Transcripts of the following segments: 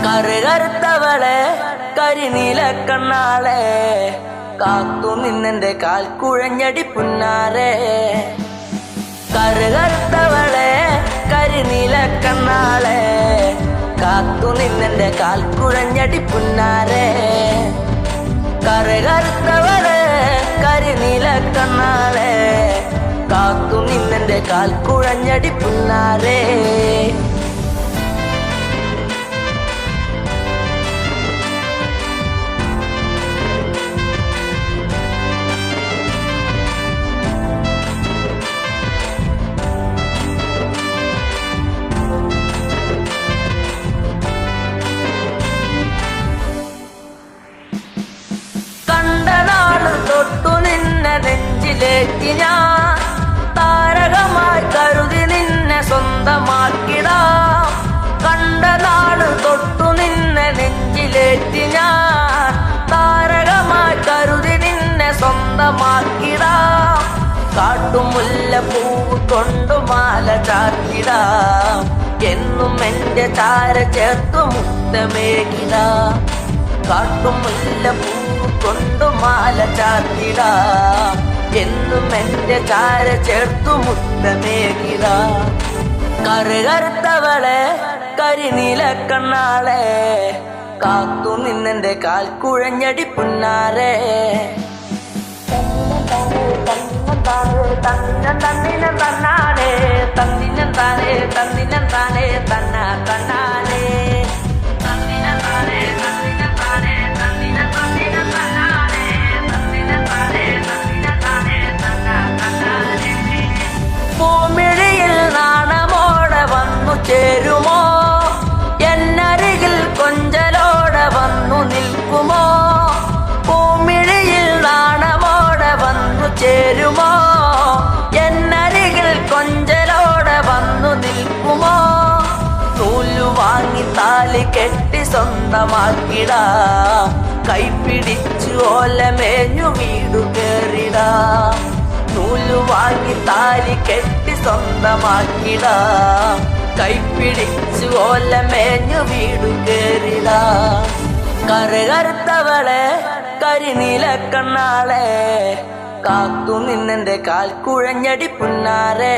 കറുകറുത്തവളെ കരിനീല കണ്ണാളെ കാത്തു നിന്നെന്റെ കാൽ കുഴഞ്ഞടി പുന്നാരെ. കറുകറുത്തവളെ കരിനീല കണ്ണാളെ കാത്തു നിന്നെന്റെ കാൽ കുഴഞ്ഞടി പുന്നാരെ. കറുകറുത്തവളെ കരിനീല കണ്ണാളെ കാത്തു നിന്നെന്റെ കാൽ കുഴഞ്ഞടി പുന്നാരെ. തൊട്ടു നിന്നെ നെഞ്ചിലേറ്റി ഞാൻ താരകമായി കരുതി നിന്നെ സ്വന്തമാക്കിടാം. കണ്ട നാട് തൊട്ടു നിന്നെ നെഞ്ചിലേറ്റി ഞാൻ താരകമായി കരുതി നിന്നെ സ്വന്തമാക്കിടാം. കാട്ടുമുല്ല പൂവ് കൊണ്ടു മാല ചാർത്തിടാം. എന്നും എന്റെ ചാര ചേർത്തു മുത്തമേകിടാം. കാട്ടുമുല്ല പൂവ് കൊണ്ടു മാല ചാർത്തിടാം. എന്നും എന്റെ ചാര ചേർത്തു മുത്തമേകിടാം. കറുകറുത്തവളെ കരിനീല കണ്ണാളെ കാത്തു നിന്നെന്റെ കാൽ കുഴഞ്ഞടി പുന്നാരെ. തന്നിനം തന്നാനേ തന്നിനം താനേ തന്നിനം താനേ തന്നാ തന്നാനേ തന്നിനം താനേ തന്നിനം താനേ തന്നിനം തന്നിനം തന്നാനേ തന്നിനം താനേ തന്നിനം താനേ തന്നാ തന്നാനേ. പൂമിഴിയിൽ നാണമോടെ വന്നു ചേരുമോ? എന്നരികിൽ കൊഞ്ചലോടെ വന്നു നിൽക്കുമോ? പൂമിഴിയിൽ നാണമോടെ വന്നു ചേരുമോ? എന്നരികിൽ കൊഞ്ചലോടെ വന്നു നിൽക്കുമോ? നൂലു വാങ്ങി താലി കെട്ടി സ്വന്തമാക്കിടാം. കൈപ്പിടിച്ചു ഓലമേഞ്ഞു വീടു കേറിടാം. നൂലു വാങ്ങി താലി കെട്ടി സ്വന്തമാക്കിടാം. കൈപ്പിടിച്ചു ഓലമേഞ്ഞു വീടു കേറിടാം. കറുകറുത്തവളെ കരിനീല കണ്ണാളെ കാത്തു നിന്നെന്റെ കാൽ കുഴഞ്ഞടി പുന്നാരെ.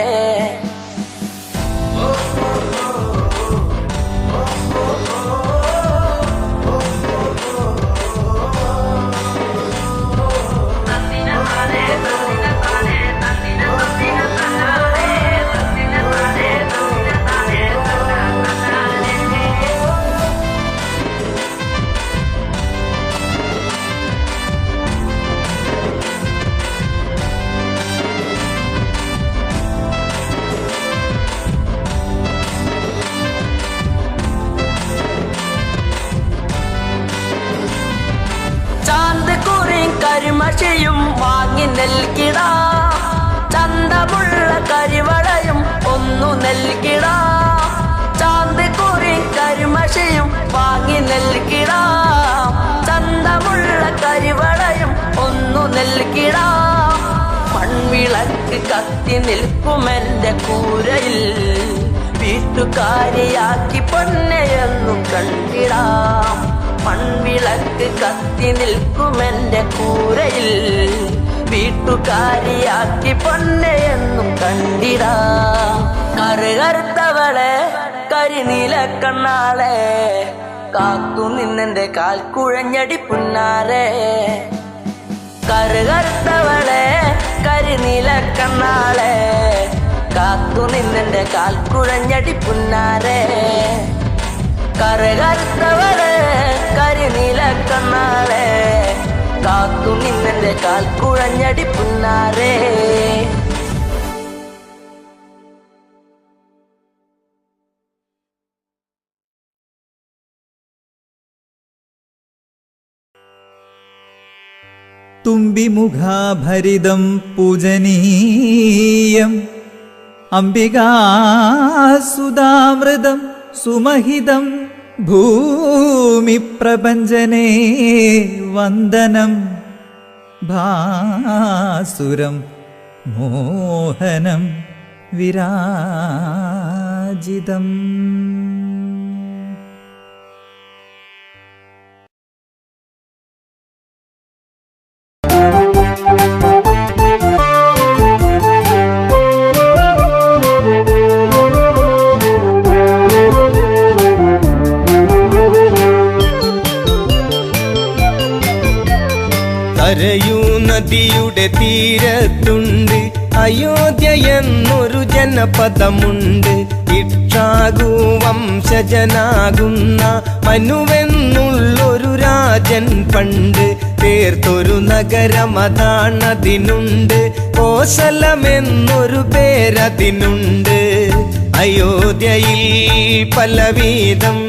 കരിമഷിയും വാങ്ങി നൽകിടാം. ചന്തമുള്ള കരിവളയും ഒന്നു നൽകിടാം. ചാന്തിക്കുറി കരിമഷിയും വാങ്ങി നൽകിടാം. ചന്തമുള്ള കരിവളയും ഒന്നു നൽകിടാം. മൺവിളക്ക് കത്തി നിൽക്കുമെന്റെ കൂരയിൽ വീട്ടുകാരിയാക്കി പൊന്നെയെന്നു കണ്ടിടാം. മൺവിളക്ക് കത്തി നിൽക്കുമെന്റെ കൂരയിൽ വീട്ടുകാരിയാക്കി പൊന്നെയെന്നും കണ്ടിടാം. കറുകറുത്തവളെ കരിനീല കണ്ണാളെ കാത്തു നിന്നെന്റെ കാൽ കുഴഞ്ഞടി പുന്നാരെ. കറുകറുത്തവളെ കരിനീല കണ്ണാളെ കാത്തു നിന്നെന്റെ കാൽ കുഴഞ്ഞടി പുന്നാരെ. കറുകറുത്തവളെ കരിനീല കണ്ണാളെ കാത്തു നിന്നെന്റെ കാൽ കുഴഞ്ഞടി പുന്നാരെ. തുമ്പിമുഖാഭരിതം പൂജനീയം അംബികാസുധാമൃതം സുമഹിതം ഭൂമി പ്രപഞ്ചനേ വന്ദനം ഭാസുരം മോഹനം വിരാജിതം. സരയൂ നദിയുടെ തീരത്തുണ്ട് അയോധ്യ എന്നൊരു ജനപദമുണ്ട്. ഇക്ഷാകു വംശജനാകുന്ന മനുവെന്നുള്ളൊരു രാജൻ പണ്ട് തീർത്തൊരു നഗരമതാണതിനുണ്ട്. കോസലമെന്നൊരു പേരതിനുണ്ട്. അയോധ്യയിൽ പലവിധം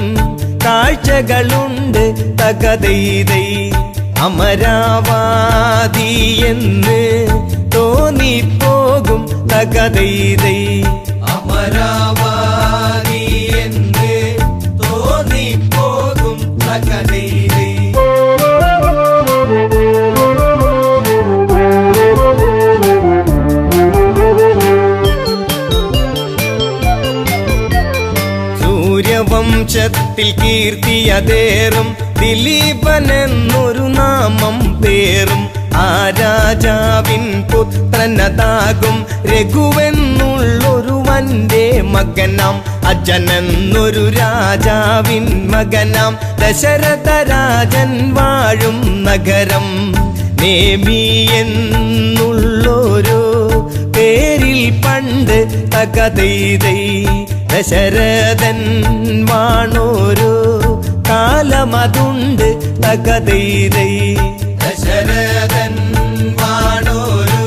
കാഴ്ചകളുണ്ട്. തകതൈതൈ അമരാവാതി എന്ന് തോന്നിപ്പോകും. തകതൈതൈ അമരാവാതി എന്ന് തോന്നിപ്പോകും. തകതൈതൈ സൂര്യവംശത്തിൽ കീർത്തിയതേറും ദിലീപനെന്നൊരു നാമം പേറും. ആ രാജാവിൻ പുത്രനതാകും രഘുവെന്നുള്ളൊരുവന്റെ മകനാം. അജനെന്നൊരു രാജാവിൻ മകനാം. ദശരഥ രാജൻ വാഴും നഗരം നേമി എന്നുള്ളൊരു പേരിൽ പണ്ട് തകതൈതൈ ദശരഥൻ വാണോരു കാലമതുണ്ട്. തകതൈതൈ ദശരഥൻ വാണോരു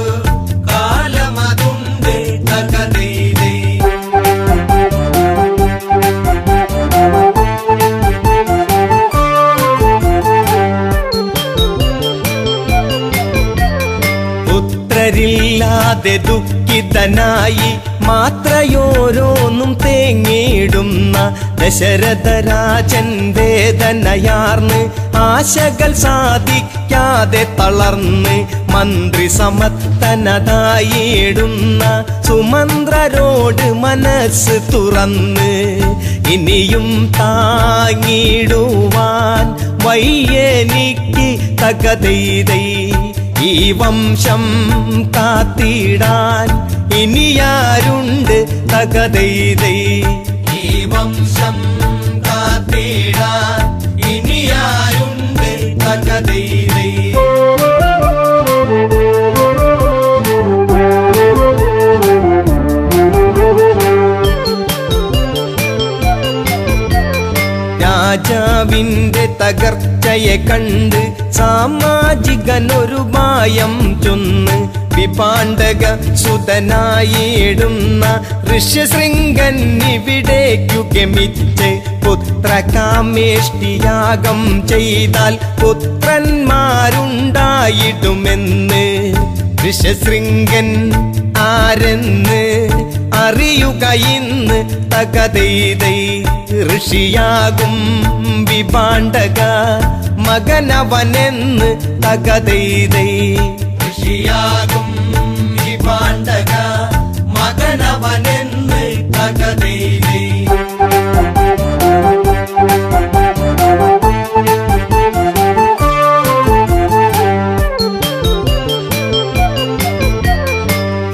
കാലമതുണ്ട്. തകതൈതൈ പുത്രരില്ലാതെ ദുഃഖിതനായി മാത്രയോരോന്നും തേങ്ങിയിടുന്ന ദശരഥരാജൻ വേദനയാർന്ന് ആശകൾ സാധിക്കാതെ തളർന്ന് മന്ത്രി സമത്തനതായിടുന്ന സുമന്ത്രരോട് മനസ്സ് തുറന്ന് ഇനിയും താങ്ങിടുവാൻ വയ്യെനിക്ക് തകതൈതൈ ഈ വംശം കാത്തിടാൻ ഇനിയാരുണ്ട്. തകതൈതൈ ഈ വംശം കാത്തിടാൻ ഇനിയാരുണ്ട്. തകതൈതൈ രാജാവിന്റെ തകർച്ചയെ കണ്ട് സാമാജികനൊരു മായം ചൊന്ന് വിപാണ്ഡക സുതനായിടുന്ന ഋഷ്യശൃംഗൻ ഇവിടേക്കു ഗമിച്ച് പുത്രകാമേഷ്ടിയാഗം ചെയ്താൽ പുത്രന്മാരുണ്ടായിടുമെന്ന് ഋഷ്യശൃംഗൻ ആരെന്ന് അറിയുക ഇന്ന്. തകതൈതൈ ഋഷിയാകും വിപാണ്ഡക മകനവനെന്ന്. തകതൈതൈ ഋഷിയാകും വിപാണ്ഡക മകനവനെന്ന്. തകതൈതൈ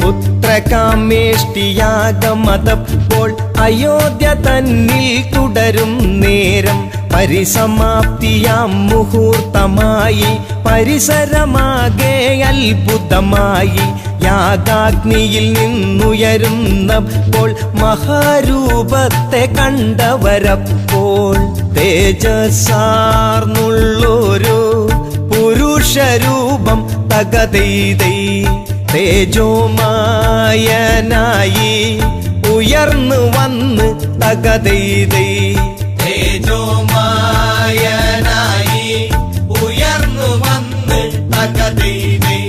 പുത്രകാമേഷ്ടിയാഗമതപ്പോൾ അയോധ്യ തന്നിൽ തുടരും നേരം പരിസമാപ്തിയാം മുഹൂർത്തമായി പരിസരമാകെ അത്ഭുതമായി. യാഗാഗ്നിയിൽ നിന്നുയരുന്നപ്പോൾ മഹാരൂപത്തെ കണ്ടവരപ്പോൾ തേജസ്സാർന്നുള്ളൊരു പുരുഷരൂപം. തകതൈതൈ തേജോമായനായി ഉയർന്നു വന്ന്. തകതൈതൈ തേജോമായനായി ഉയർന്നു വന്ന്. തകതൈതൈ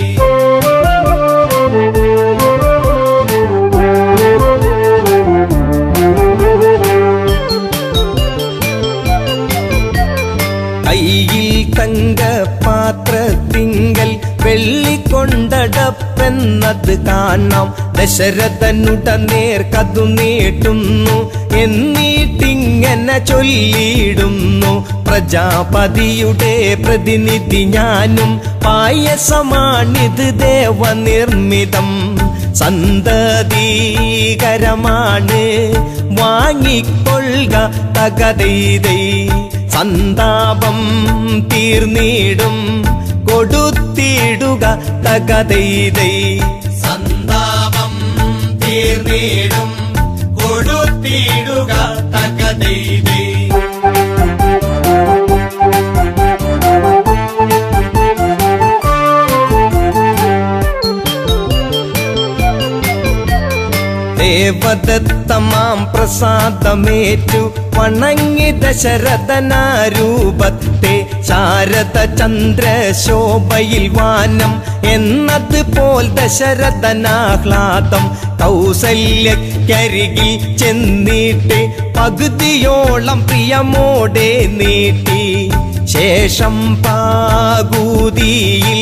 കയ്യിൽ തങ്കപാത്രത്തിങ്കൽ വെള്ളിക്കൊണ്ടടപ്പെന്നത് കാണാം. ദശരഥനുടനേർക്കതു നീട്ടുന്നു. എന്നിട്ടിങ്ങനെ ചൊല്ലിയിടുന്നു. പ്രജാപതിയുടെ പ്രതിനിധി ഞാനും പായസമാണിത് ദേവനിർമ്മിതം. സന്തതീകരമാണ് വാങ്ങിക്കൊള്ളുക. തകതൈതൈ സന്താപം തീർന്നിടും കൊടുത്തിടുക തകതൈതൈ. സന്താപം തീർന്നിടും കൊടുത്തിടുക തകതൈതൈ. ദേവദത്തമാം പ്രസാദമേറ്റു വണങ്ങി ദശരഥനാരൂപത്തെ ശാരദ ചന്ദ്രശോഭയിൽ വാനം എന്നതുപോൽ ദശരഥനാഹ്ലാദം കൗസല്യക്കരികിൽ ചെന്നിട്ട് പകുതിയോളം പ്രിയമോടെ നീട്ടി. ശേഷം പാകൂതിയിൽ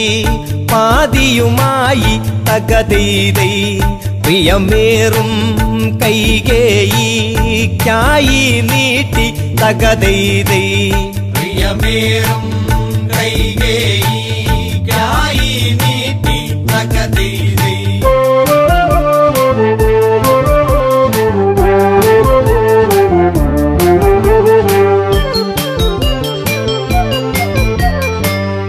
പാതിയുമായി തകതൈതൈ. പ്രിയമേറും കൈകേയിക്കായി നീട്ടി തകതൈതൈ. പ്രിയമേറും കൈകേയിക്കായി നീട്ടി തകതൈതൈ.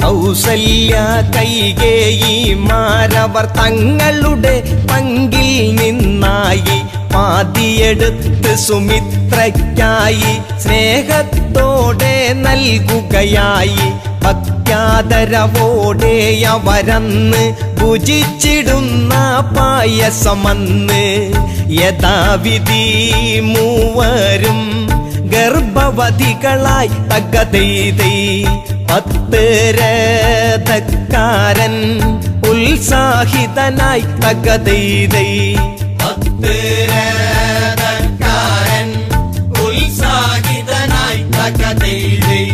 കൗസല്യ കൈകേയിമാരവർ തങ്ങളുടെ പങ്കിൽ നിന്നായി പാതിയെടുത്ത് സുമിത്രയ്ക്കായി സ്നേഹത്തോടെ നൽകുകയായി. ഭക്യാദരവോടെ അവരന്ന് ഭുജിച്ചിടുന്ന പായസമന്ന് യഥാവിധി മൂവരും ഗർഭവതികളായി തകതൈതൈ. 10 രഥക്കാരൻ ഉത്സാഹിതനായി തകതൈതൈ. 10 രഥക്കാരൻ ഉത്സാഹിതനായി തകതൈതൈ.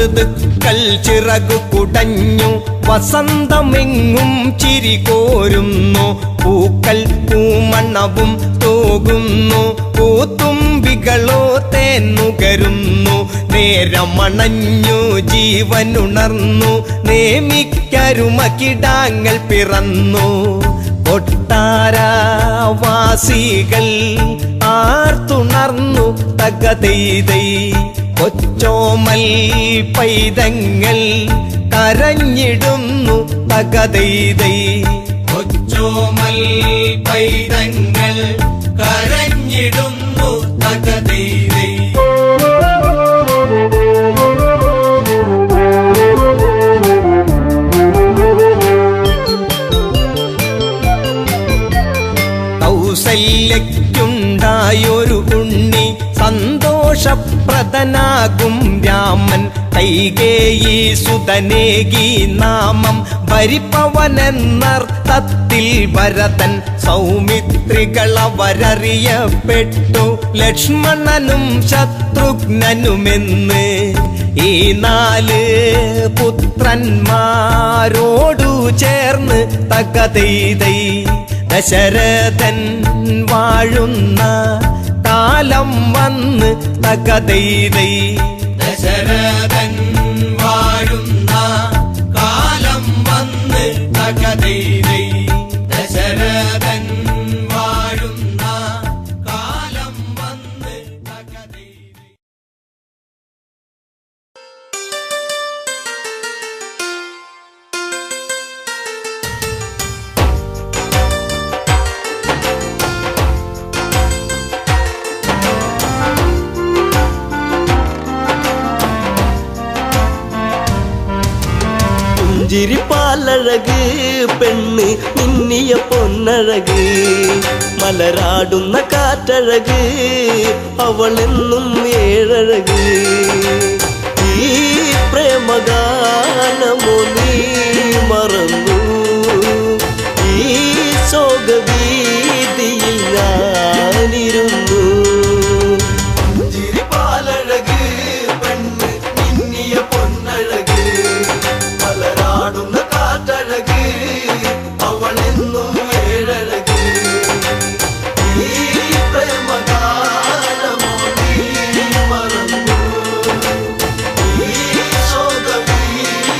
ഋതുക്കൾ ചിറകു കുടഞ്ഞു വസന്തമെങ്ങും ചിരികോരുന്നു. പൂക്കൾ പൂമണവും തൂകുന്നു. പൂത്തുമ്പികളോ തേന്നുകരുന്നു. നേരമണഞ്ഞു ജീവനുണർന്നു. നേമിക്കരുമകിടാങ്ങൾ പിറന്നു. കൊട്ടാരവാസികൾ ആർത്തുണർന്നു തകതൈതൈ. കൊച്ചോമൽ പൈതങ്ങൾ കരഞ്ഞിടുന്നു തകതൈതൈ. കൊച്ചോമൽ പൈതങ്ങൾ കരഞ്ഞിടുന്നു തകതൈതൈ. കൗസല്യയ്ക്കുണ്ടായൊരു ഉണ്ണി സന്തോഷപ്രദനാകും രാമൻ. കൈകേയി സുതനേകി നാമം ഭരിപ്പവനെന്നർത്ഥത്തിൽ ഭരതൻ. സൗമിത്രികളവരറിയപ്പെട്ടു ലക്ഷ്മണനും ശത്രുഘ്നനുമെന്ന്. ഈ 4 പുത്രന്മാരോടു ചേർന്ന് തകതൈതൈ. ദശരഥൻ വാഴുന്ന കാലം വന്ന് തകതൈതൈ. ദശരഥൻ വാഴുന്ന കാലം വന്ന് തകതൈതൈ. ദശരഥൻ വാഴുന്ന കാലം വന്ന് തകതൈതൈ. ചിരിപ്പാലഴക് പെണ്ണ് മിന്നിയ പൊന്നഴക്. മലരാടുന്ന കാറ്റഴക് അവളെന്നും ഏഴഴക്. ഈ പ്രേമഗാനമോ നീ മറന്നു. ഈ ശോകവീതിയിൽ ഞാനിരുന്നു. ചിരിപ്പാലഴക് പെണ്ണ് മിന്നിയ പൊന്നഴക്. മലരാടുന്ന കാറ്റഴക് അവളെന്നും ഏഴഴക്. ഈ പ്രേമഗാനമോ നീ മറന്നു. ഈ ശോകവീതിയിൽ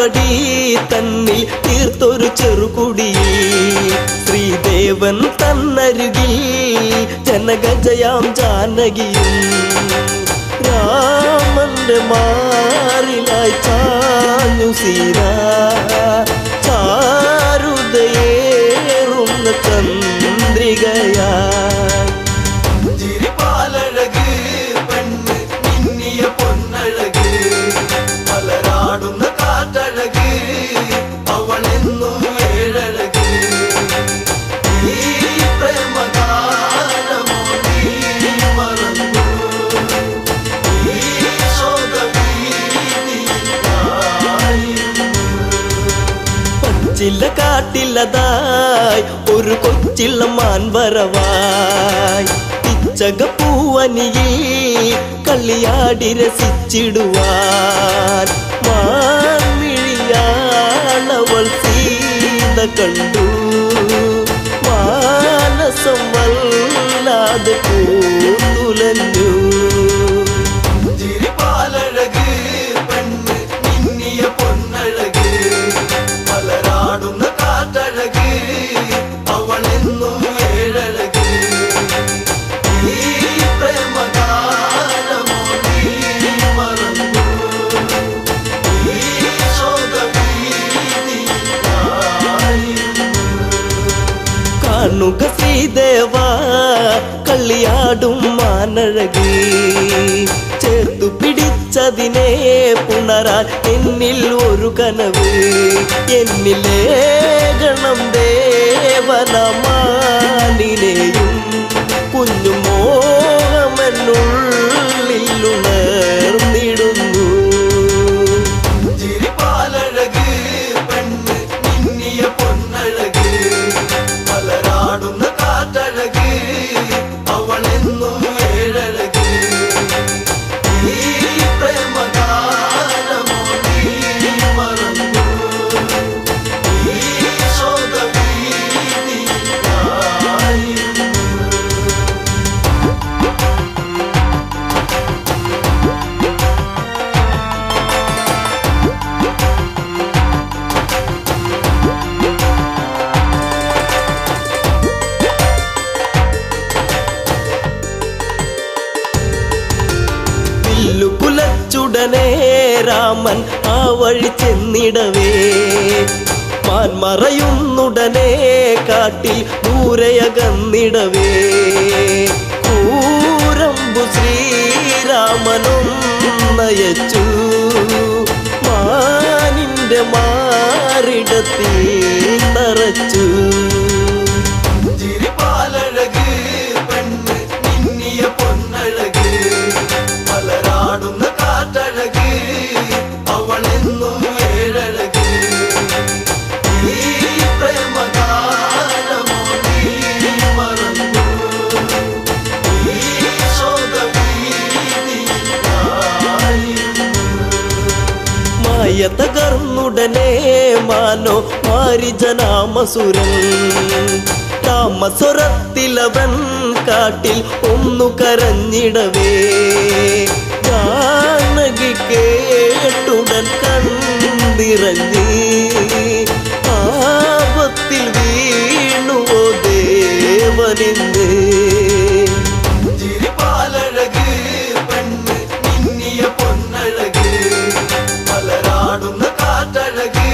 തിരുവടി തന്നിൽ തീർത്തൊരു ചെറുകുടി ശ്രീദേവൻ തന്നരുകിൽ ജനകജയാം ജാനകിയും രാമന്റെ മാറിലായി ചാഞ്ഞു സീത ചാരുതയേറുന്ന ചന്ദ്രികയാ ചിരിപ്പാലഴക് പെണ്ണ് മിന്നിയ പൊന്നഴക് മലരാടുന്ന കാറ്റഴക് അവളെന്നും ഏഴഴക് ഈ പ്രേമഗാനമോ നീ മറന്നു ഈ ശോകഭീതിയായിരുന്നു പച്ചില കാട്ടില്ലതായി ഒരു കൊച്ചില്ല മാൻവരവായി പിച്ചകപ്പൂവനിയിൽ കളിയാടി രസിച്ചിടുവാൻ മാൻമിഴിയാണവൾ സീത കണ്ടു മാനസം വല്ലാതെ പൂത്തുലഞ്ഞു ചിരിപ്പാലഴക് പെണ്ണ് മിന്നിയ പൊന്നഴക് മലരാടുന്ന കാറ്റഴക് അവളെന്നും ഏഴഴക് ഈ പ്രേമഗാനമോ നീ മറന്നു ഈ ശോകഭീതിയായിരുന്നു കാണുക ശ്രീദേവ കളിയാടും മാനഴകി ചേർത്തു പിടിച്ചതിനെ പുണരാൻ എന്നിൽ ഒരു കനവ് എന്നിലേ ഗണം ദേവനമാനിനെയും കുഞ്ഞു മോഹമെന്നുള്ളിൽ ഉണർന്നിടുന്നു ചിരിപ്പാലഴക് പെണ്ണ് മിന്നിയ പൊന്നഴക് മലരാടുന്ന കാറ്റഴക് അവളെന്നും ഏഴഴക് ഈ പ്രേമഗാനമോ നീ മറന്നു ഈ ശോകഭീതിയായിരുന്നു കുലച്ചുടനെ രാമൻ ആ വഴി ചെന്നിടവേ മാൻമറയുന്നുടനെ കാട്ടിൽ ദൂരയകന്നിടവേ കൂരമ്പു ശ്രീരാമനും നയച്ചു മാനിന്റെ മാറിടത്തിൽ തറച്ചു ചിരിപ്പാലഴക് പെണ്ണ് മിന്നിയ പൊന്നഴക് മലരാടുന്ന കാറ്റഴക് അവളെന്നും ഏഴഴക് ഈ പ്രേമഗാനമോ നീ മറന്നു ഈ ശോകഭീതിയായിരുന്നു മായ തകർന്നുടനെ മാനോ മാരിജനാമസുരൻ താമസ്വരത്തിലവൻ കാട്ടിൽ ഒന്നു കരഞ്ഞിടവേ ജാനകി കേട്ടുടൻ കണ്ടിറങ്ങി ആപത്തിൽ വീണുവോ ദേവനിന്ന് ചിരിപ്പാലഴക് പെണ്ണ് മിന്നിയ പൊന്നഴക് മലരാടുന്ന കാറ്റഴക്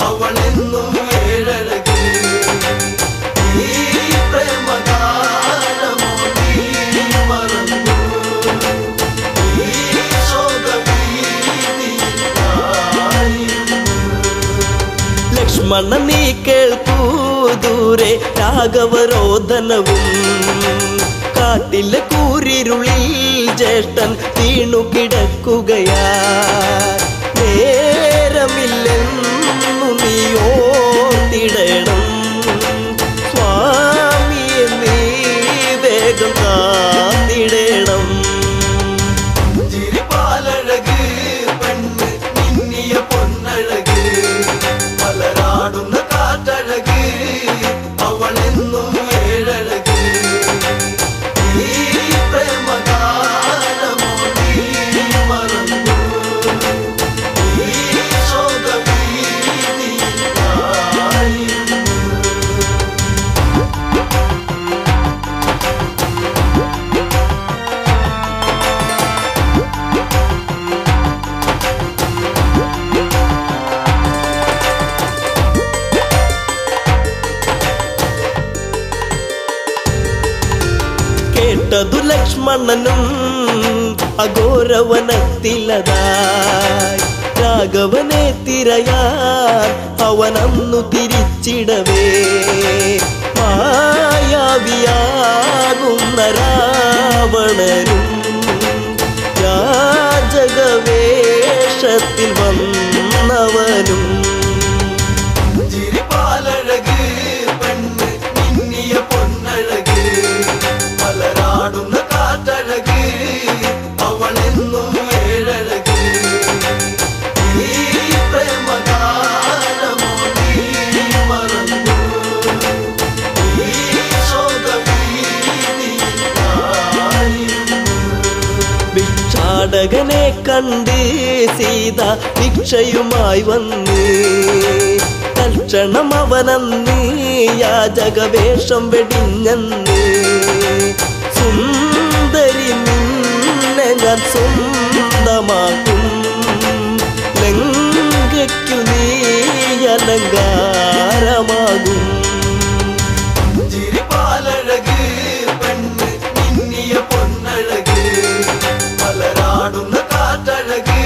അവളെന്നും ഏഴഴക് ഈ പ്രേമഗാനമോ നീ മറന്നു ഈ ശോകഭീതിയായിരുന്നു ലക്ഷ്മണ നീ കേൾക്കൂ ദൂരെ രാഘവരോധനവും കാട്ടിലെ കൂരിരുളിൽ ജ്യേഷ്ഠൻ വീണു കിടക്കുകയാ നേരമില്ലെന്നു നീ ഓർത്തിടണം സ്വാമിയെ നീ വേഗം കാത്തിടണം ചിരിപ്പാലഴക് പെണ്ണ് മിന്നിയ പൊന്നഴക് മലരാടുന്ന കാറ്റഴക് അവളെന്നും ഏഴഴക് ഈ പ്രേമഗാനമോ നീ മറന്നു ഈ ശോക കേട്ടതു ലക്ഷ്മണനും അഘോരവനത്തിലതായി രാഘവനെ തിരയാൻ അവനന്നു തിരിച്ചിടവേ മായാവിയാകുന്ന രാവണനും യാചകവേഷത്തിൽ വന്നവനും ചിരിപ്പാലഴക് പെണ്ണ് മിന്നിയ പൊന്നഴക് മലരാടുന്ന കാറ്റഴക് അവളെന്നും ഏഴഴക് ഈ പ്രേമഗാനമോ നീ മറന്നു ഈ ശോകഭീതിയായിരുന്നു ഭിക്ഷാടകനെ കണ്ട് സീത ഭിക്ഷയുമായി വന്ന് തൽക്ഷണം അവനന്ന് യാചകവേഷം വെടിഞ്ഞന്ന് സുന്ദരി നിന്നെ ഞാൻ സ്വന്തമാക്കും ലങ്കയ്ക്കു നീ അലങ്കാരമാകും ചിരിപ്പാലഴക് പെണ്ണ് മിന്നിയ പൊന്നഴക് മലരാടുന്ന കാറ്റഴക്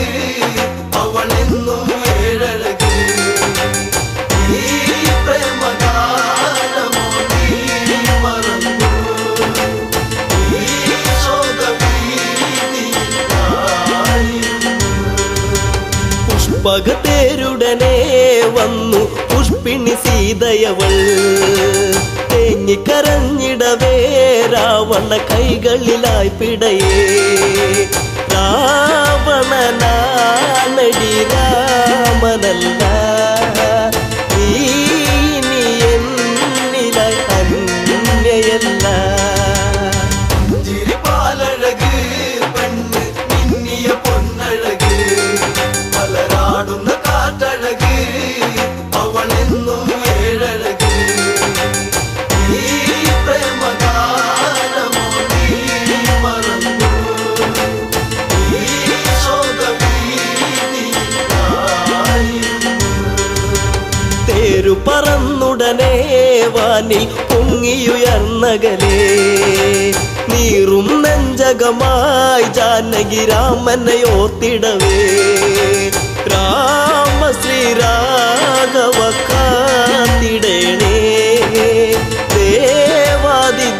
അവളെന്നും ഏഴഴക് ഈ പ്രേമഗാനമോ നീ മറന്നു ഈ ശോകഭീതിയായിരുന്നു പുഷ്പകത്തേരുടനെ വന്നു പുഷ്പിണി സീതയവൾ തേങ്ങിക്കരഞ്ഞിടവേ രാവണ കൈകളിലായി പിടയേ രാവണനാണടി രാമനല്ല നീ ഇനി എന്നിലായി അന്യയല്ല ചിരിപ്പാലഴക് പെണ്ണ് മിന്നിയ പൊന്നഴക് മലരാടുന്ന കാറ്റഴക് അവളെന്നും ഏഴഴക് ഈ പ്രേമഗാനമോ നീ മറന്നു ഈ ശോകഭീതിയായിരുന്നു തേരു പറന്നുടനെ വാനിൽ പൊങ്ങിയുയർന്നകലേ നീറും നെഞ്ചകമായി ജാനകി രാമനെ ഓർത്തിടവേ രാമ ശ്രീരാഘവ കാത്തിടേണേ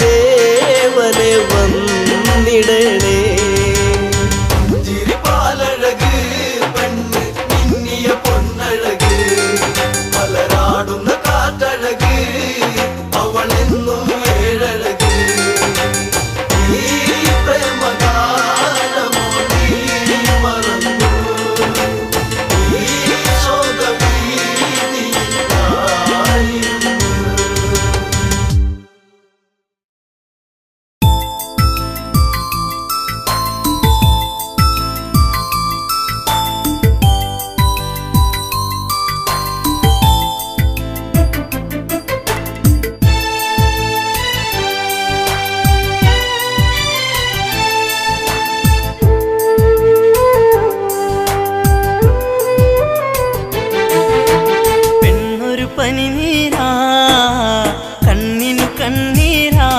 ദേവാദിദേവനെ വന്നിടണേ ചിരിപ്പാലഴക് പെണ്ണ് മിന്നിയ പൊന്നഴക് മലരാടുന്ന കാറ്റഴക് അവളെന്നും ഏഴഴക് ഈ പ്രേമഗാനമോ നീ മറന്നു ഈ ശോകഭീതിയായിരുന്നു പെണ്ണൊരു പനിനീരാ കണ്ണിനു കണ്ണീരാ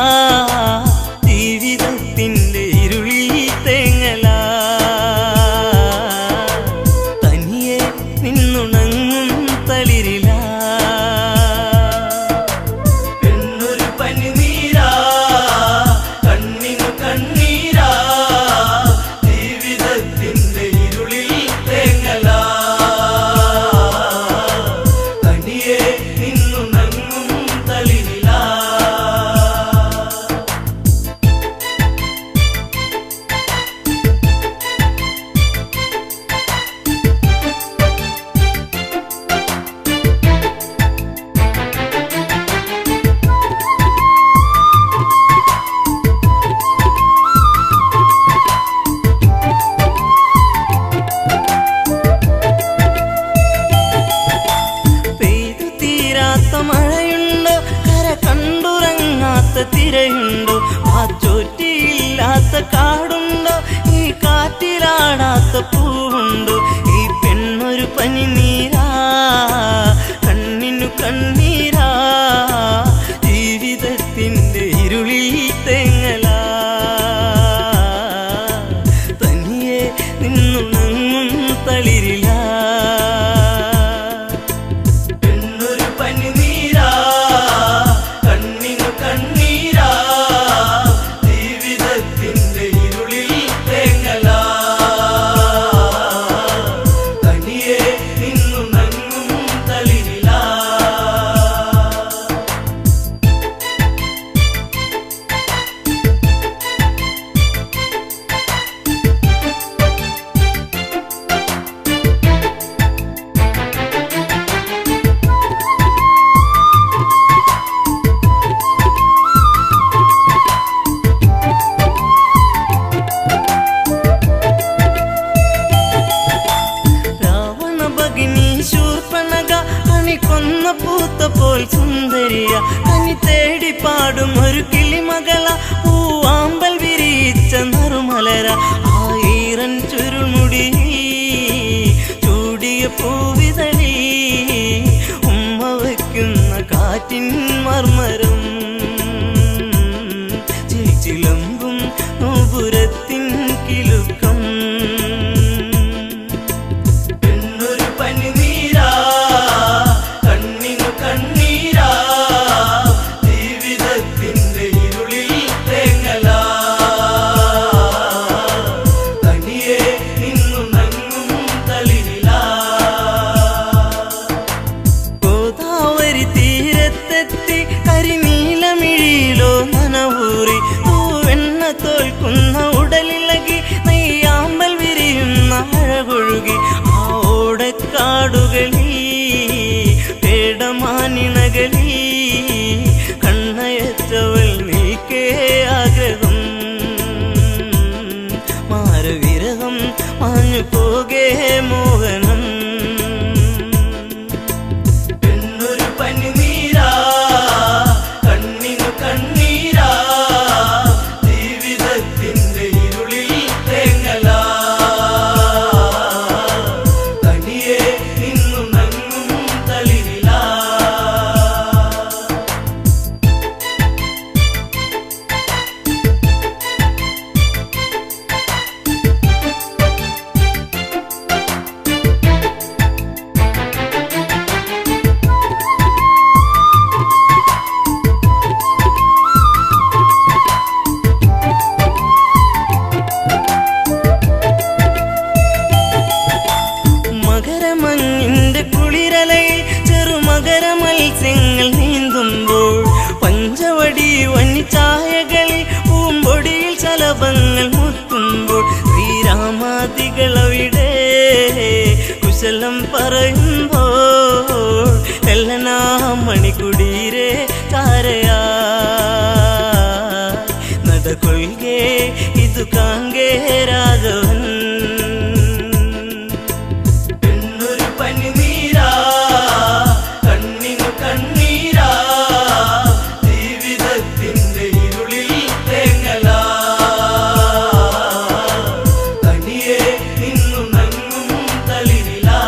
ജീവിതത്തിന്റെ ഇരുളിൽ തേങ്ങലാ തനിയെ നിന്നുണങ്ങും തളിരിലാ പെണ്ണൊരു പനിനീരാ കണ്ണിനു കണ്ണീരാ ജീവിതത്തിന്റെ ഇരുളിൽ തേങ്ങലാ തനിയെ നിന്നുണങ്ങും തളിരിലാ പെയ്തു തീരാത്ത മഴയുണ്ടോ കര കണ്ടുറങ്ങാത്ത തിരയുണ്ടോ ആ ചോറ്റിയില്ലാത്ത കാടുണ്ടോ ഈ കാറ്റിലാടാത്ത പൂവുണ്ടോ ഈ പെണ്ണൊരു പനിനീരാ കണ്ണിനു കണ്ണീരാ ജീവിതത്തിന്റെ ഇരുളിൽ തേങ്ങലാ ചിലമ്പും നോപുരത്തിൻ കിലുക്കം എന്നൊരു പനിനീരാ കണ്ണിനു കണ്ണീരാ ജീവിതത്തിന്റെ ഇരുളിൽ തേങ്ങലാ തനിയെ നിന്നു നങ്ങും തളിരിലാ ഗോദാവരി തീരത്തെത്തി കരിനീലമിഴിയിലോ നനവൂറി പൂവെണ്ണ തോൽക്കുന്ന ഉടലിളകി നെയ്യാമ്പൽ വിരിയുന്ന അഴകൊഴുകി ആ ഓടക്കാടുകളിൽ പേടമാനിണകളിൽ കണ്ണയറ്റവൾ നീക്കേ ആഗ്രഹം മാരവിരഹം മാഞ്ഞു പോകേ മോഹനം എന്നൊരു പനിനീരാ കണ്ണിനു കണ്ണീരാ ജീവിതത്തിന്റെ ഇരുളിൽ തേങ്ങലാ തനിയെ നിന്നു നങ്ങും തളിരിലാ മകരമഞ്ഞിന്റെ കുളിരലയിൽ ചെറുമകര മത്സ്യങ്ങൾ നീന്തുമ്പോൾ പഞ്ചവടി വന്നിച്ചായകളിൽ പൂമ്പൊടിയിൽ ശലഭങ്ങൾ മുത്തുമ്പോൾ ശ്രീരാമാദികളവിടെ കുശലം പറയുമ്പോൾ എല്ലനാ മണിക്കുടീരെ ചാരയാ നടകൊള്ളുകേ ഇതു കാങ്കേ രാഘവൻ എന്നൊരു പനിനീരാ കണ്ണിനു കണ്ണീരാ ജീവിതത്തിന്റെ ഇരുളിൽ തേങ്ങലാ തനിയെ നിന്നു നങ്ങും തളിരിലാ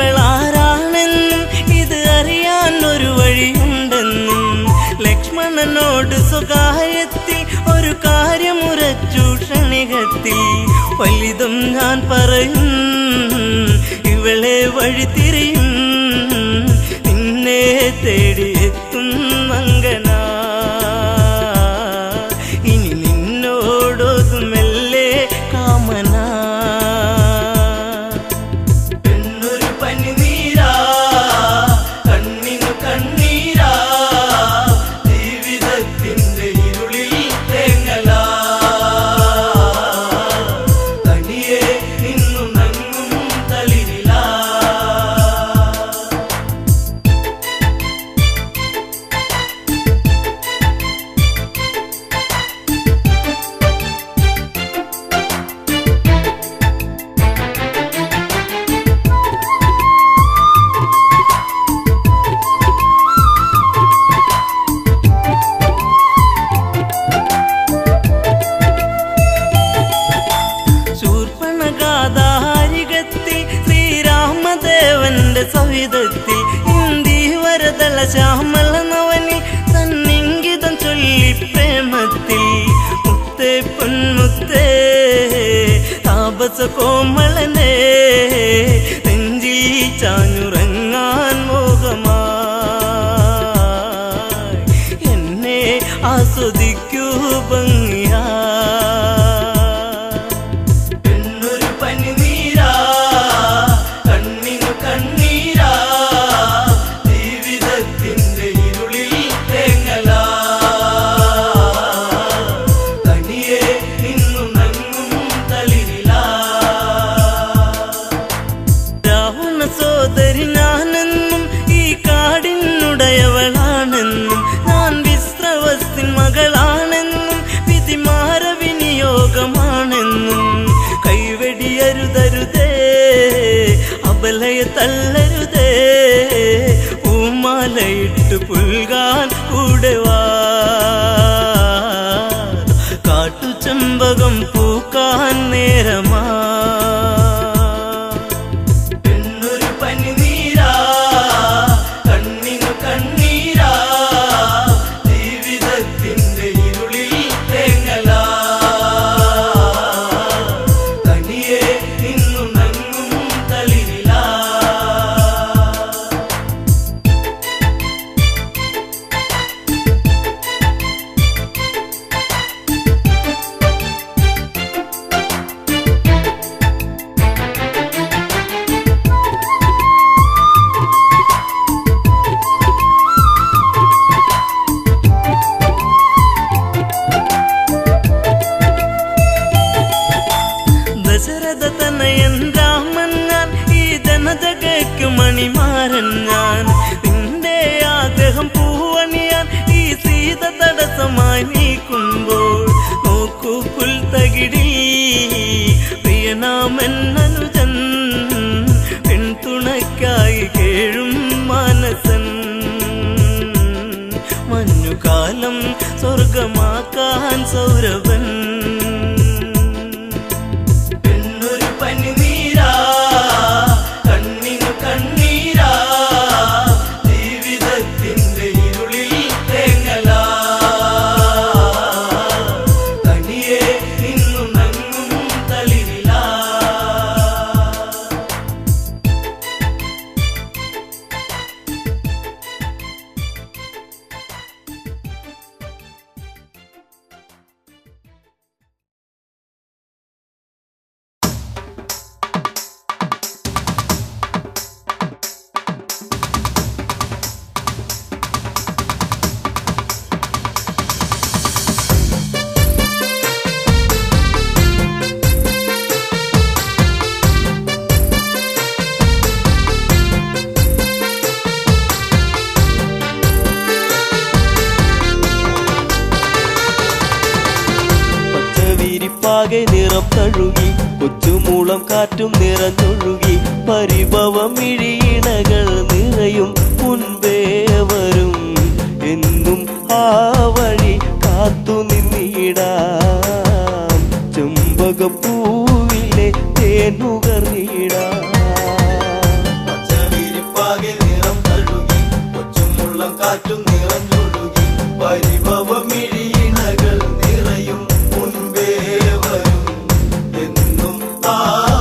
സുന്ദരിവളാരാണെന്നും ഇത് അറിയാൻ ഒരു വഴിയുണ്ടെന്നും ലക്ഷ്മണനോട് സ്വകാര്യത്തിൽ ഒരു കാര്യമുറച്ചു ക്ഷണികത്തിൽ ഫലിതം ഞാൻ പറയും ഇവളെ വഴിതിരിയും നിന്നെ തേടിയെത്തും മങ്കനാ ഇനി നിന്നോടൊതുമെല്ലെ കാമനാ എന്നൊരു പനിനീരാ കണ്ണിനു കണ്ണീരാ ജീവിതത്തിന്റെ ഇരുളിൽ തേങ്ങലാ തനിയെ നിന്നു നങ്ങും തളിരിലാ ശൂർപ്പണഗാധാരികത്തിൽ ശ്രീരാമദേവന്റെ സവിധത്തിൽ ഇന്ദീവരതല ശ്യാമല നവനിൽ തന്നിങ്കിതം ചൊല്ലി പ്രേമത്തിൽ മുത്തേ പൊന്മുത്തേ താപസ കോമളനെ നെഞ്ചിൽ ചാഞ്ഞുറങ്ങാൻ മോഹമായി എന്നെ ആസ്വദിക്കൂ ഭംഗിയാ എന്നൊരു പനിനീരാ കണ്ണിനു കണ്ണീരാ ജീവിതത്തിന്റെ ഇരുളിൽ തേങ്ങലാ തനിയെ നിന്നു നങ്ങും തളിരിലാ രാവണ സോദരി ഞാനെന്നും ഈ കാടിനുടയവളാണെന്നും ഞാൻ വിശ്രവസ്തിൻ മകളാണെന്നും വിധിമാര വിനിയോഗമാണെന്നും കൈവെടിയരുതരുതേ അബലയ തള്ളരുതേ പൂമാലയിട്ട് പുൽകാൻ കൂടെ വാ കാട്ടുചെമ്പകം പൂക്കാൻ നേരമാ എന്നൊരു പനിനീരാ കണ്ണിനു കണ്ണീരാ മഞ്ഞുകാലം സ്വർഗമാക്കാൻ സൗരഭൻ പെണ്ണൊരു പനിനീരാ കണ്ണിനു കണ്ണീരാ ജീവിതത്തിന്റെ ഇരുളിൽ തേങ്ങലാ തനിയെ നിന്നു നങ്ങും തളിരിലാ പച്ചവിരിപ്പാകെ നിറം തഴുകി കൊച്ചുമൂളം കാറ്റും നിറഞ്ഞൊഴുകി പരിഭവം ഇഴിയിണകൾ നിറയും മുൻപേ വരും എന്നും ആ വഴി കാത്തു നിന്നിടാം ചെമ്പകപ്പൂവിലെ തേനുകർന്നിടാം പച്ചവിരിപ്പാകെ നിറം തഴുകി കൊച്ചുമുള്ളം കാറ്റും നിറഞ്ഞൊഴുകി പരിഭവമിഴിയിണകൾ നിറയും മുൻപേ വരും എന്നും ആ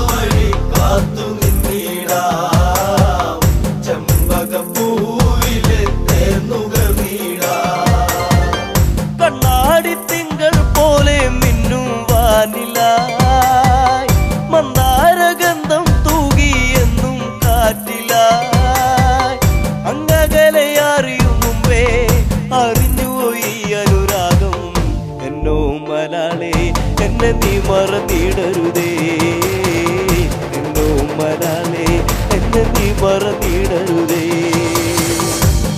വഴി കാത്തു നിന്നിടാം ചെമ്പകപ്പൂവിലെ തേനുകർന്നിടാം കണ്ണാടി തിങ്കൾ പോലെ മിന്നും വാനിലായി മന്ദാരഗന്ധം തൂകി എന്നും കാറ്റിലായി അങ്ങകലെ അറിയും മുമ്പേ അറിഞ്ഞുപോയി അനുരാഗം എന്നോ മലാളെ എന്നെ നീ മറന്നിടരുതേ എന്നോ മലാളെ എന്നെ നീ മറന്നിടരുതേ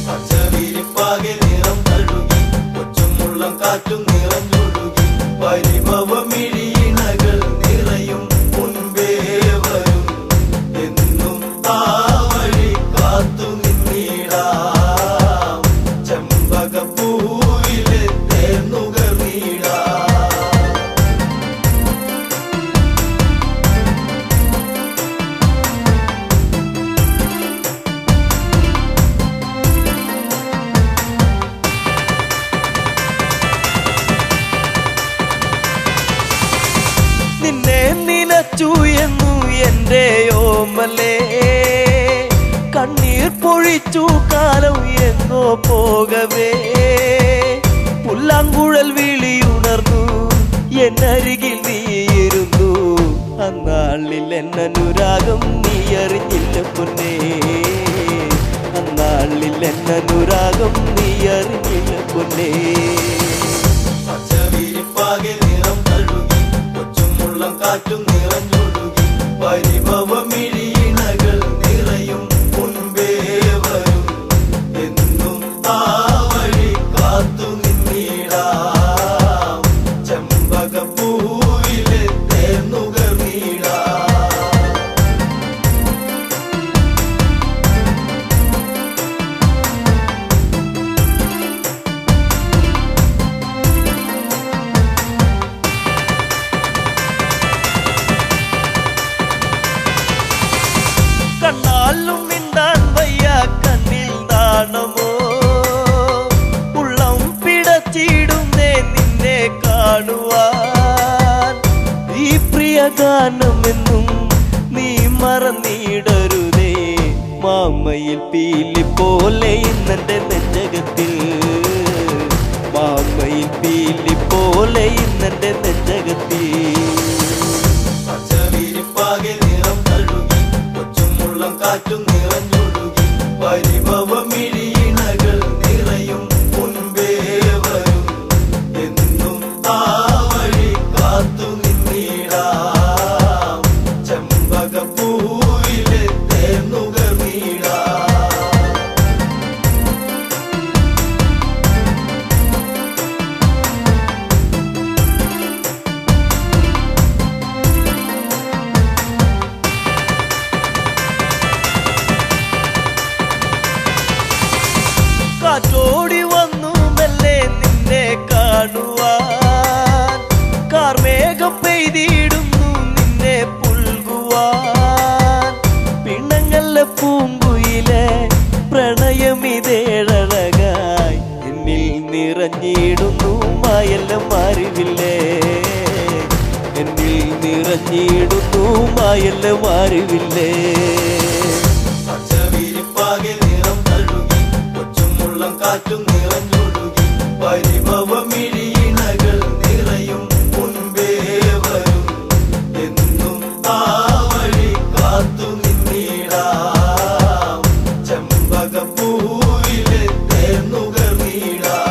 പച്ചവിരിപ്പാകെ നിറം തഴുകി കൊച്ചുമുള്ളം കാറ്റും നിറഞ്ഞൊഴുകി പരിഭവമിഴിയിണകൾ നിറയും മുൻപേ വരും എന്നും ആ വഴി കാത്തു നിന്നിടാം ചെമ്പകപ്പൂവിലെ തേനുകർന്നിടാം നിന്നെ നിലച്ചു എന്നു എന്റെ ഓമലേ കണ്ണീർ പൊഴിച്ചു കാലം എങ്ങോ പോകവേ പുല്ലാങ്കുഴൽ വിളിയുണർന്നു എന്നരികിൽ നീയിരുന്നു അന്നാളിൽ എന്നനുരാഗം നീ അറിഞ്ഞില്ല പൊന്നേ അന്നാളിൽ എന്നനുരാഗം നീ അറിഞ്ഞില്ല പൊന്നേ പച്ചവിരിപ്പാകെ നിറം തഴുകി കൊച്ചുമുള്ളം കാറ്റും നിറഞ്ഞൊഴുകി പരിഭവമിഴിയിണകൾ നിറയും മുൻപേ വരും എന്നും ആ വഴി കാത്തു നിന്നിടാം ചെമ്പകപ്പൂവിലെ തേനുകർന്നിടാം കണ്ണാലും മിണ്ടാൻ വയ്യ കണ്ണിൽ നാണമോ ഉള്ളം പിടച്ചിടുന്നേ നിന്നെ കാണുവാൻ ഈ പ്രിയ ഗാനമെന്നും നീ മറന്നിടരുതേ മാമയിൽ പീലി പോലെ ഇന്നെന്റെ നെഞ്ചകത്തിൽ മാമയിൽ പീലി പോലെ ഇന്നെന്റെ നെഞ്ചകത്തിൽ പച്ചവിരിപ്പാകെ നിറം തഴുകി കൊച്ചുമുള്ളം കാറ്റും നിറഞ്ഞൊഴുകി പരിഭവമിഴിയിണകൾ നിറയും മുൻപേ വരും എന്നും ആ വഴി കാത്തു നിന്നിടാം ചെമ്പകപ്പൂവിലെ തേനുകർന്നിടാം നിറഞ്ഞിടുന്നു മായെല്ലാം അറിവില്ലേ, എന്നിൽ നിറഞ്ഞിടുന്നു മായെല്ലാം അറിവില്ലേ. പച്ചവിരിപ്പാകെ നിറം തഴുകി കൊച്ചുമുള്ളം കാറ്റും നിറഞ്ഞൊഴുകി പരിഭവമിഴിയിണകൾ നിറയും മുൻപേ വരും എന്നും ആ വഴി കാത്തു നിന്നിടാം ചെമ്പകപ്പൂവിലെ തേന്നുകർന്നിടാം.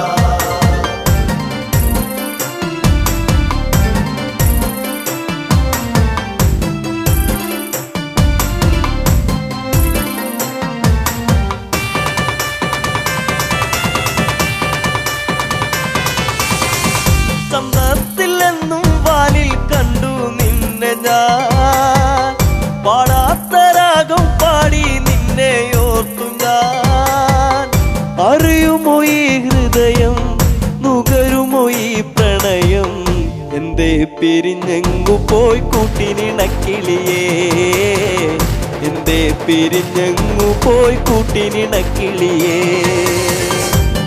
ചന്തത്തിലെന്നും വാലിൽ കണ്ടു നിന്നെ ഞാൻ, പാടാത്ത രാഗം പാടി നിന്നെ ഓർത്തു ഞാൻ. അറിയുമോ ഈ ഹൃദയം, നുകരുമോ ഈ പ്രണയം, എന്തേ പിരിഞ്ഞെങ്ങു പോയി കൂട്ടിനിണക്കിളിയേ, എന്തേ പിരിഞ്ഞെങ്ങു പോയി കൂട്ടിനിണക്കിളിയേ.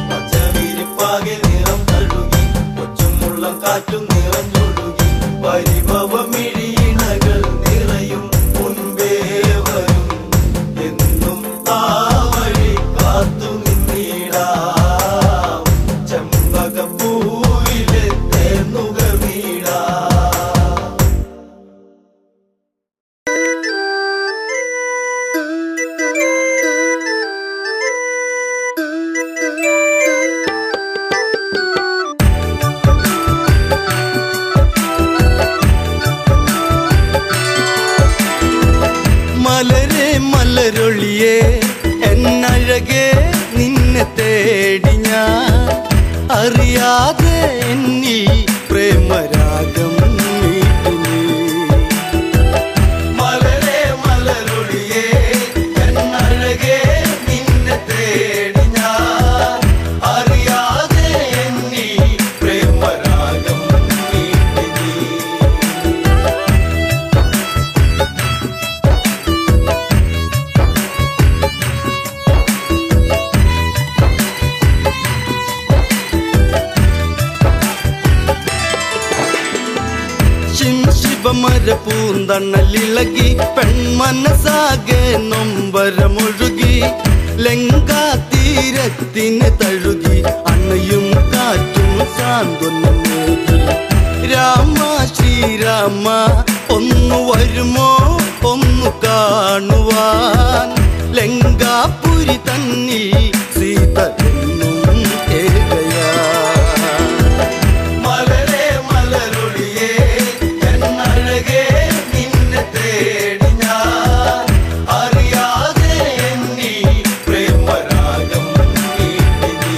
പച്ചവിരിപ്പാകെ നിറം തഴുകി കൊച്ചുമുള്ളം കാറ്റും നിറഞ്ഞൊഴുകി പരിഭവമിഴിയിണകൾ നിറയും മുൻപേ വരും എന്നും ആ വഴി കാത്തു നിന്നിടാം ചെമ്പകപ്പൂവിലെ തേന്നുകർന്നിടാം. മലരെ മലരൊളിയേ എന്നഴകേ നിന്നെ തേടി ഞാൻ അറിയാതെ എന്നിൽ പ്രേമരാഗം നീട്ടി. മലരെ മലരൊളിയേ എന്നഴകേ നിന്നെ തേടി ഞാൻ അറിയാതെ എന്നിൽ പ്രേമരാഗം നീട്ടി. ശിവമര പൂന്തണ്ണലിളകി പെൺമനസാകെ നൊമ്പരമൊഴുകി ലങ്കാതീരത്തിന് തഴുകി അണയും കാറ്റും സാന്ത്വനമേകി. രാമ ശ്രീരാമ ഒന്നു വരുമോ ഒന്നു കാണുവാൻ, ലങ്കാപുരി തന്നിൽ സീത എന്നും ഏകയാ. മലരെ മലരൊളിയേ എന്നഴകേ നിന്നെ തേടി ഞാൻ അറിയാതെ എന്നിൽ പ്രേമരാഗം നീട്ടി.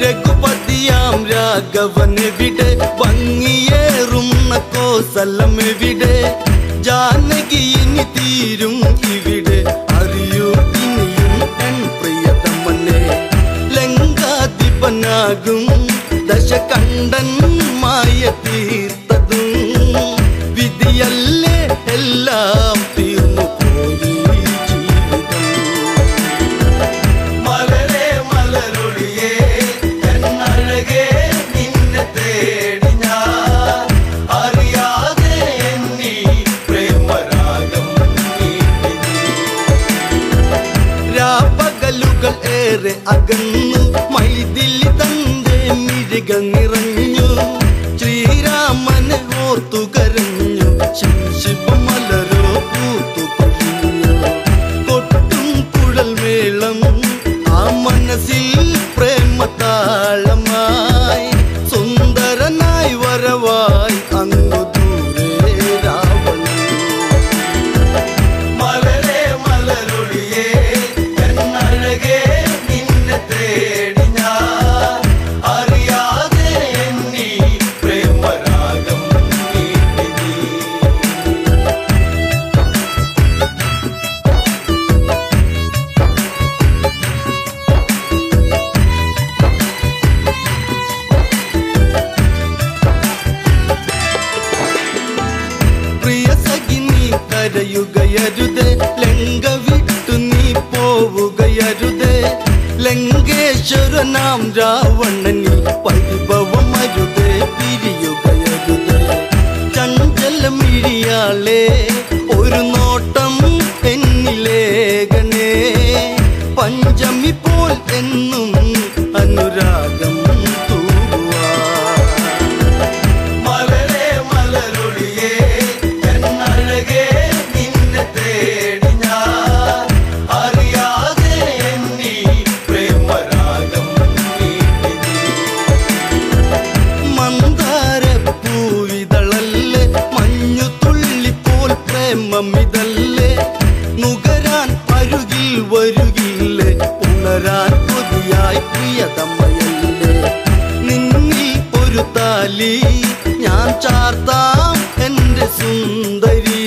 രഘുപതിയാം രാഘവനെവിടെ, ഭംഗിയേറുന്ന കോസലമെവിടെ, ജാനകി ഇനി തീരും ഇവിടെ, അറിയൂ ഇനിയും എൻ പ്രിയതമനെ. ലങ്കാധിപനാകും ദശകണ്ഠൻ മായ തീർത്തതും വിധിയല്ലേ, എല്ലാം തീർന്നു പോയി ജീവിതം. മലരെ മലരൊളിയേ എന്നഴകേ നിന്നെ തേടി ഞാൻ അറിയാതെ എന്നിൽ പ്രേമരാഗം നീട്ടി. രാപ്പകലുകൾ ഏറെ അകന്നു മൈഥിലി തന്റെ മിഴികൾ നിറഞ്ഞു, ശ്രീരാമനെ ഓർത്തു കരഞ്ഞു, ശിവമലരോ പൂത്തു കൊഴിഞ്ഞു. കൊട്ടും കുഴൽ മേളം ആ മനസ്സിൽ പ്രേമതാളമായി, സുന്ദരനായി വരവായി അങ്ങു ദൂരെ രാവണൻ. മലരെ മലരൊളിയേ എന്നഴകേ നിന്നെ തേടി ഞാൻ അറിയാതെ എന്നിൽ പ്രേമരാഗം നീട്ടി. രാവണനിൽ പരിഭവമരുതേ പിരിയുകയരുതേ ചഞ്ചലമിഴിയാളെ ഒരു നോട്ടം എന്നിലേകണേ പഞ്ചമി പോൽ എന്നും അനുരാഗം മമ്മിതല്ലേ നുകരാൻ അരുകിൽ വരുകില്ലേ ഉണരാൻ കൊതിയായി പ്രിയതമ്മയല്ലേ നിന്നിൽ ഒരു താലി ഞാൻ ചാർത്താം എൻ്റെ സുന്ദരി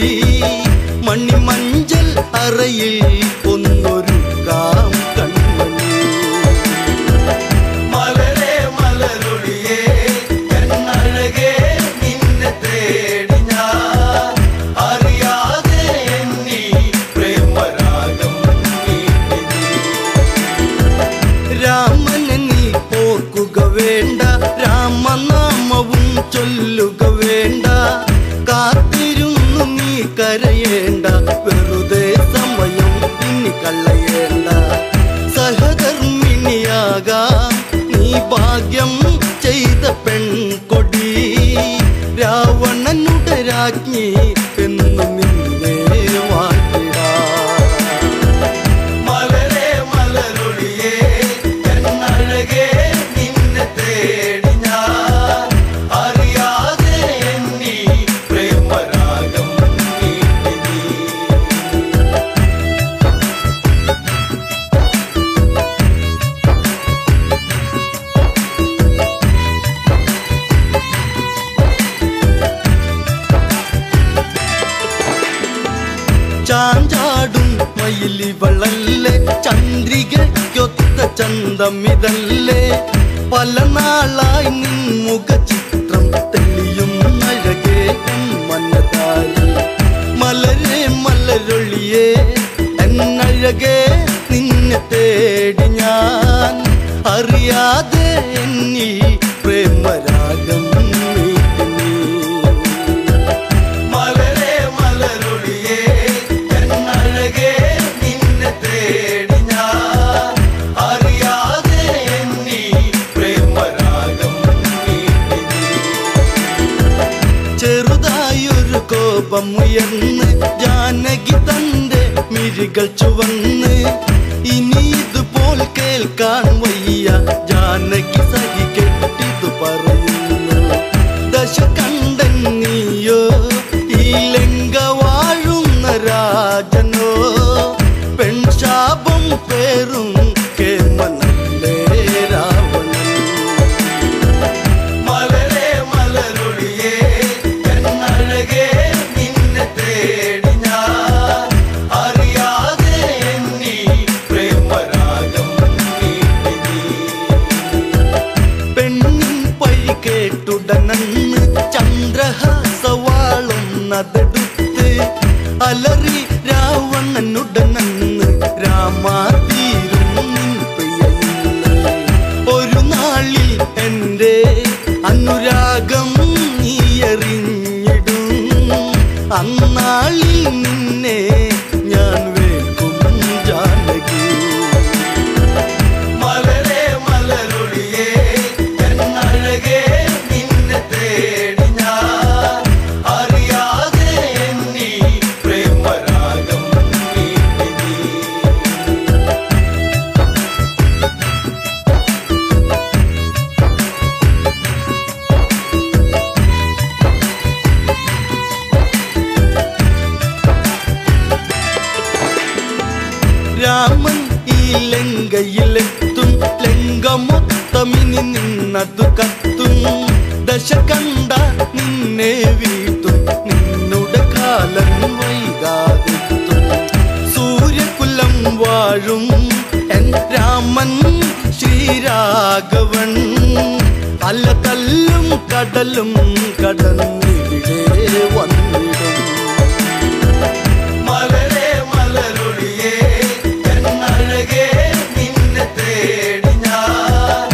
മണിമഞ്ചൽ അറയിൽ ഒന്നൊരുക്കാം കൺമണി മലരേ മലരൊളിയേ എന്നഴകേ നിന്നെ തേടി ഞാൻ രാമനെ നീ ഓർക്കുക വേണ്ട രാമനാമവും ചൊല്ലുക വേണ്ട കാത്തിരുന്നു നീ കരയേണ്ട വെറുതെ സമയം ഇനി കളയേണ്ട സഹധർമ്മിണിയാകാം നീ ഭാഗ്യം ചെയ്ത പെൺകൊടി രാവണനുടെ രാജ്ഞി എന്നു നിന്നെ വാഴ്ത്തിടാ ചാഞ്ചാടും മയിലിവളല്ലേ ചന്ദ്രികയ്ക്കൊത്ത ചന്തമിതല്ലേ പല നാളായി നിൻ മുഖചിത്രം തെളിയും അഴകേ മനതാരി മലരേ മലരൊളിയേ എന്നഴകേ നിന്നെ തേടി ഞാൻ അറിയാതെ എന്നീ പ്രേമരാഗം ചെറുതായൊരു കോപമുയർന്ന് ജാനകി തന്റെ മിഴികൾ ചുവന്ന് ഇനി ഇതുപോൽ കേൾക്കാൻ വയ്യ ജാനകി സഹി കെട്ടിതു പറയുന്നു ദശകണ്ഠൻ നീയോ ഈ ലങ്ക വാഴുന്ന രാജനോ പെൺശാപം പേറും കേമനല്ലേ രാവണൻ കേട്ടുടനന്ന് ചന്ദ്രഹാസവാളും നതെടുത്ത് അലറി രാവണനുടനന്ന് രാമാതീരും നിൻ പ്രിയന്ന് ഒരു നാളിൽ എൻ്റെ അനുരാഗം നീ എറിഞ്ഞിടും അന്നാളിൽ നിന്നെ ഞാൻ വേൽക്കും ജാനകി രാമൻ ഈ ലങ്കയിലെത്തും ലങ്ക മൊത്തമിനി നിന്നതു കത്തും ദശകണ്ഠ നിന്നെ വീഴ്ത്തും നിന്നുടെ കാലം വൈകാതെത്തും സൂര്യകുലം വാഴും എൻ രാമൻ ശ്രീരാഘവൻ അല തല്ലും കടലും കടന്നിവിടെ വന്നിടും മലരൊളിയേ എന്നഴകേ നിന്നെ തേടി ഞാൻ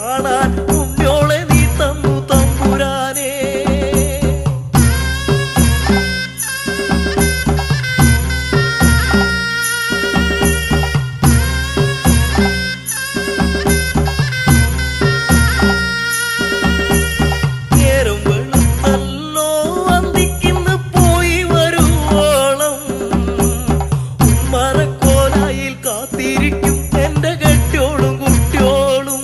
കാണാൻ ഉണ്ണിയോളെ നീ തന്നു തമ്പുരാനേ. നേരം വെളുത്തല്ലോ അന്തിക്കിന്ന് പോയി വരുവോളം ഉമ്മറക്കോലായിൽ കാത്തിരിക്കും എന്റെ കെട്ടിയോളും കുട്ടിയോളും.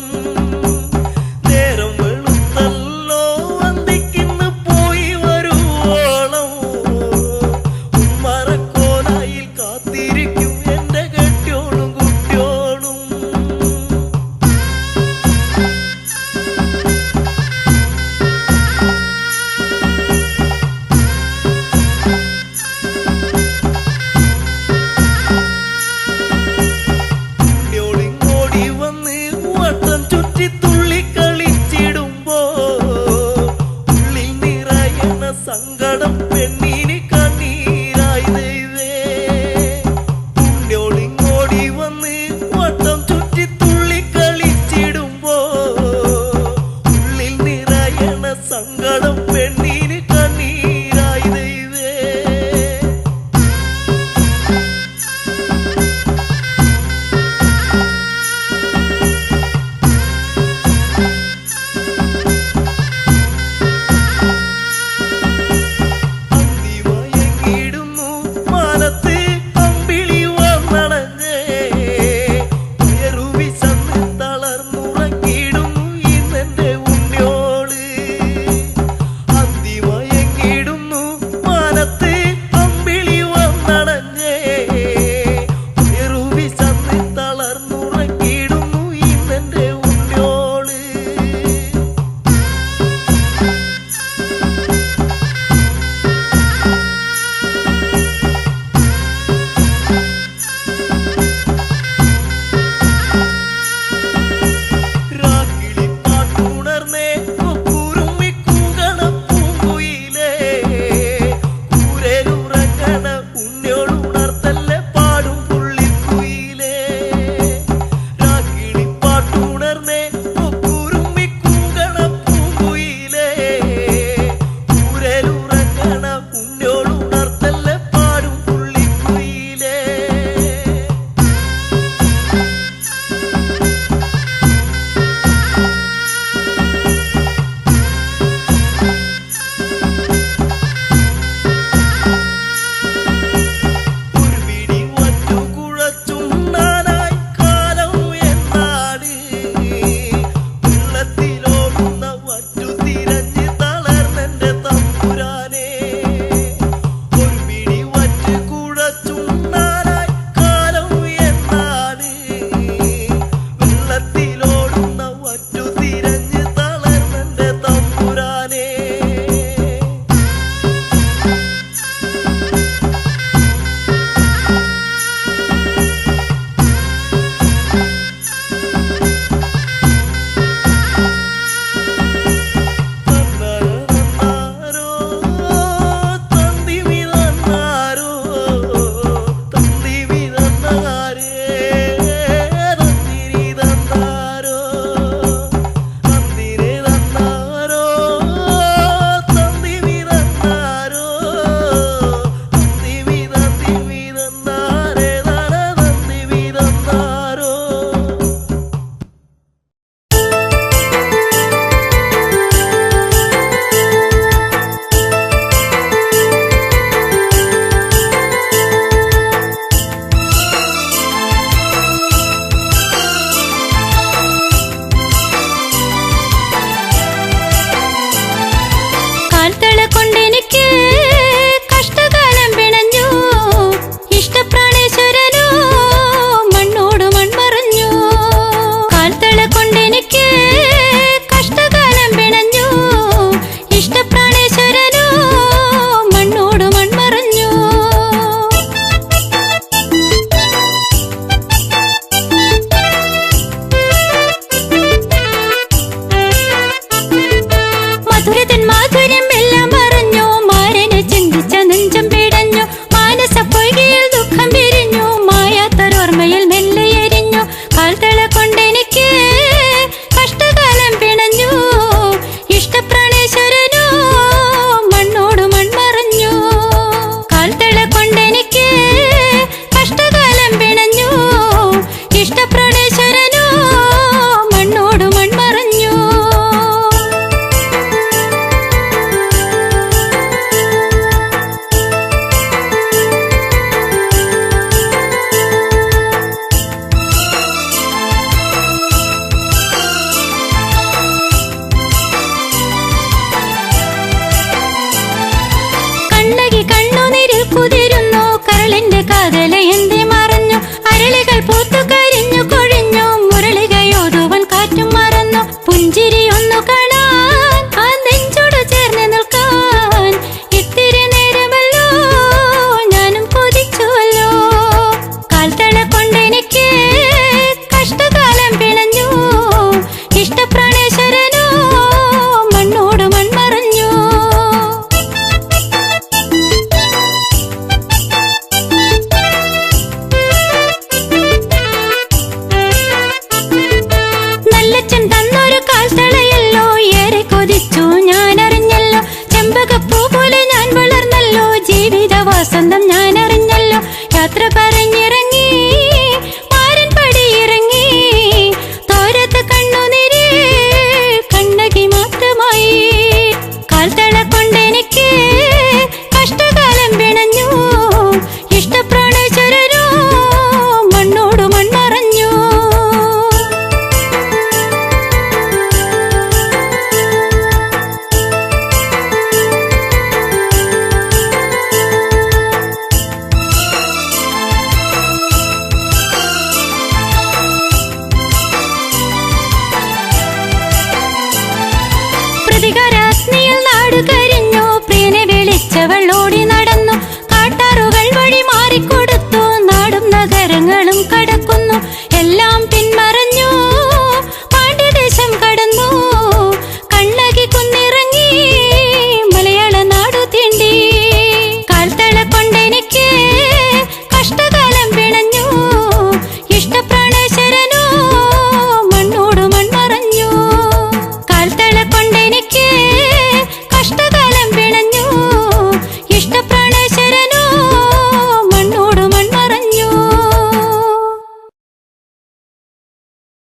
ഒന്നു കാണാൻ ആ നെഞ്ചോട് ചേർന്ന് നിൽക്കാൻ ഇത്തിരി നേരമല്ലോ ഞാനും കൊതിച്ചുവല്ലോ. കാൽത്തള കൊണ്ടെനിക്ക് കഷ്ടകാലം പിണഞ്ഞു, ഇഷ്ടപ്രാണേശ്വരനോ മണ്ണോട് മൺമറഞ്ഞു. നല്ലച്ഛൻ തന്നൊരു കാൽത്തളയല്ലോ, ഏറെ കൊതിച്ചു ഞാൻ അറിഞ്ഞല്ലോ. ചെമ്പകപ്പൂ പോലെ ഞാൻ വളർന്നല്ലോ, ജീവിത വസന്തം ഞാൻ അറിഞ്ഞല്ലോ. യാത്ര പറഞ്ഞിറങ്ങി മാരൻ പടിയിറങ്ങി, തോരത്ത് കണ്ണുനീര് കണ്ണകി മാത്രമായി. കാൽത്തള കൊണ്ടെനിക്ക് കഷ്ടകാലം പിണഞ്ഞു, ഇഷ്ടപ്രാണേശ്വരനോ മണ്ണോട് മൺമറഞ്ഞു. പ്രതികാരാഗ്നിയിൽ നാടു കരിഞ്ഞു, പ്രിയനെ വിളിച്ചവൾ ഓടി നടന്നു. കാട്ടാറുകൾ വഴി മാറിക്കൊടുത്തു, നാടും നഗരങ്ങളും കടക്കുന്നു. എല്ലാം പിന്മാറി